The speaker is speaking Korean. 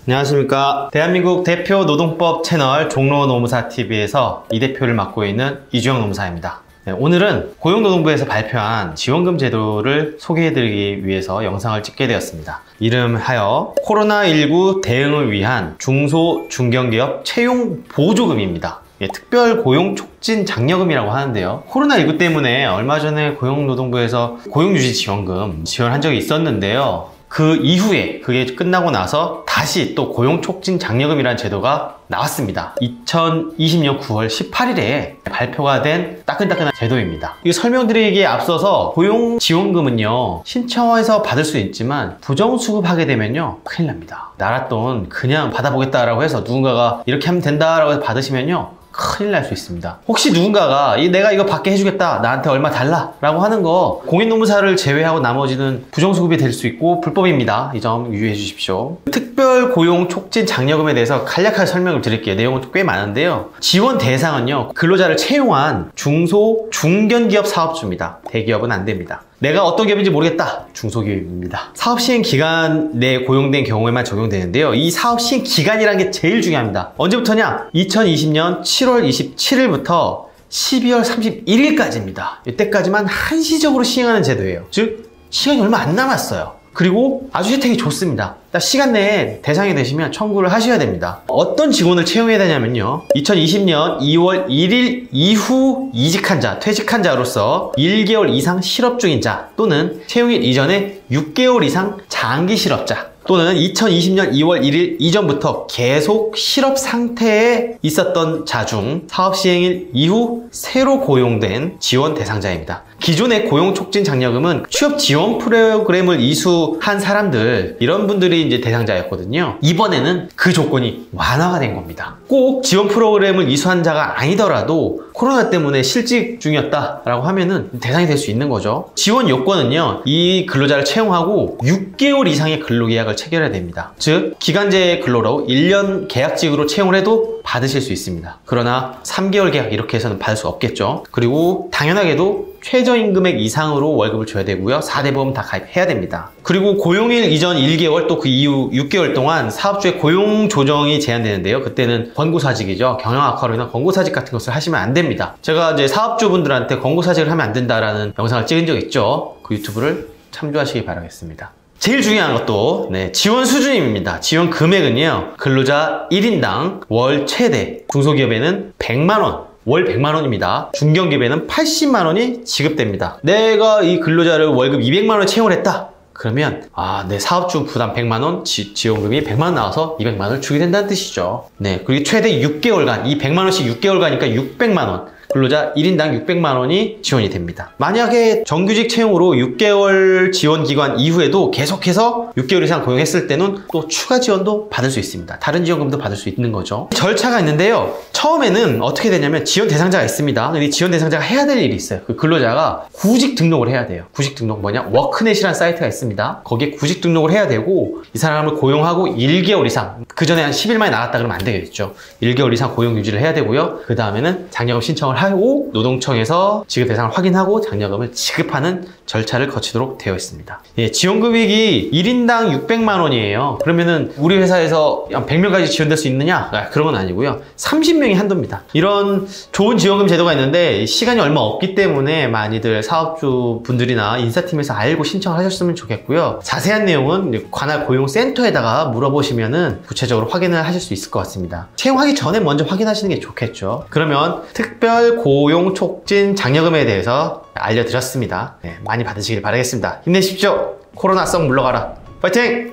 안녕하십니까. 대한민국 대표 노동법 채널 종로노무사TV에서 이 대표를 맡고 있는 이주영 노무사입니다. 오늘은 고용노동부에서 발표한 지원금 제도를 소개해드리기 위해서 영상을 찍게 되었습니다. 이름하여 코로나19 대응을 위한 중소, 중견기업 채용 보조금입니다. 특별 고용 촉진 장려금이라고 하는데요. 코로나19 때문에 얼마 전에 고용노동부에서 고용유지 지원금 지원한 적이 있었는데요. 그 이후에 그게 끝나고 나서 다시 또 고용촉진 장려금이라는 제도가 나왔습니다. 2020년 9월 18일에 발표가 된 따끈따끈한 제도입니다. 이거 설명드리기에 앞서서 고용지원금은요, 신청해서 받을 수 있지만 부정수급하게 되면요 큰일 납니다. 나랏돈 그냥 받아보겠다라고 해서 누군가가 이렇게 하면 된다라고 해서 받으시면요 큰일 날 수 있습니다. 혹시 누군가가 내가 이거 받게 해주겠다, 나한테 얼마 달라 라고 하는 거 공인노무사를 제외하고 나머지는 부정수급이 될 수 있고 불법입니다. 이 점 유의해 주십시오. 특별 고용 촉진 장려금에 대해서 간략하게 설명을 드릴게요. 내용은 꽤 많은데요. 지원 대상은요, 근로자를 채용한 중소, 중견기업 사업주입니다. 대기업은 안 됩니다. 내가 어떤 기업인지 모르겠다, 중소기업입니다. 사업시행 기간 내에 고용된 경우에만 적용되는데요. 이 사업시행 기간이라는 게 제일 중요합니다. 언제부터냐? 2020년 7월 27일부터 12월 31일까지입니다. 이때까지만 한시적으로 시행하는 제도예요. 즉 시간이 얼마 안 남았어요. 그리고 아주 혜택이 좋습니다. 시간 내에 대상이 되시면 청구를 하셔야 됩니다. 어떤 직원을 채용해야 되냐면요, 2020년 2월 1일 이후 이직한 자, 퇴직한 자로서 1개월 이상 실업 중인 자, 또는 채용일 이전에 6개월 이상 장기 실업자, 또는 2020년 2월 1일 이전부터 계속 실업 상태에 있었던 자 중 사업 시행일 이후 새로 고용된 지원 대상자입니다. 기존의 고용촉진 장려금은 취업 지원 프로그램을 이수한 사람들, 이런 분들이 이제 대상자였거든요. 이번에는 그 조건이 완화가 된 겁니다. 꼭 지원 프로그램을 이수한 자가 아니더라도 코로나 때문에 실직 중이었다라고 하면은 대상이 될 수 있는 거죠. 지원 요건은요, 이 근로자를 채용하고 6개월 이상의 근로계약을 체결해야 됩니다. 즉 기간제 근로로 1년 계약직으로 채용을 해도 받으실 수 있습니다. 그러나 3개월 계약 이렇게 해서는 받을 수 없겠죠. 그리고 당연하게도 최저임금액 이상으로 월급을 줘야 되고요. 4대 보험 다 가입해야 됩니다. 그리고 고용일 이전 1개월 또 그 이후 6개월 동안 사업주의 고용 조정이 제한되는데요. 그때는 권고사직이죠. 경영 악화로 인한 권고사직 같은 것을 하시면 안 됩니다. 제가 이제 사업주분들한테 권고사직을 하면 안 된다라는 영상을 찍은 적 있죠. 그 유튜브를 참조하시기 바라겠습니다. 제일 중요한 것도 지원 수준입니다. 지원 금액은요, 근로자 1인당 월 최대, 중소기업에는 100만원, 월 100만원입니다. 중견기업에는 80만원이 지급됩니다. 내가 이 근로자를 월급 200만원 채용을 했다, 그러면 내 사업주 부담 100만원, 지원금이 100만원 나와서 200만원을 주게 된다는 뜻이죠. 그리고 최대 6개월간, 이 100만원씩 6개월간이니까 600만원, 근로자 1인당 600만원이 지원이 됩니다. 만약에 정규직 채용으로 6개월 지원 기간 이후에도 계속해서 6개월 이상 고용했을 때는 또 추가 지원도 받을 수 있습니다. 다른 지원금도 받을 수 있는 거죠. 절차가 있는데요, 처음에는 어떻게 되냐면 지원 대상자가 있습니다. 근데 지원 대상자가 해야 될 일이 있어요. 그 근로자가 구직 등록을 해야 돼요. 구직 등록 뭐냐? 워크넷이라는 사이트가 있습니다. 거기에 구직 등록을 해야 되고, 이 사람을 고용하고 1개월 이상, 그 전에 한 10일 만에 나갔다 그러면 안 되겠죠. 1개월 이상 고용 유지를 해야 되고요. 그 다음에는 장려금 신청을 하고 노동청에서 지급 대상을 확인하고 장려금을 지급하는 절차를 거치도록 되어 있습니다. 지원금액이 1인당 600만원이에요. 그러면은 우리 회사에서 100명까지 지원될 수 있느냐? 그런 건 아니고요. 30명이 한도입니다. 이런 좋은 지원금 제도가 있는데 시간이 얼마 없기 때문에 많이들 사업주 분들이나 인사팀에서 알고 신청을 하셨으면 좋겠고요. 자세한 내용은 관할 고용센터에다가 물어보시면은 구체적으로 확인을 하실 수 있을 것 같습니다. 채용하기 전에 먼저 확인하시는 게 좋겠죠. 그러면 특별 고용 촉진 장려금에 대해서 알려드렸습니다. 많이 받으시길 바라겠습니다. 힘내십시오. 코로나 썩 물러가라. 파이팅!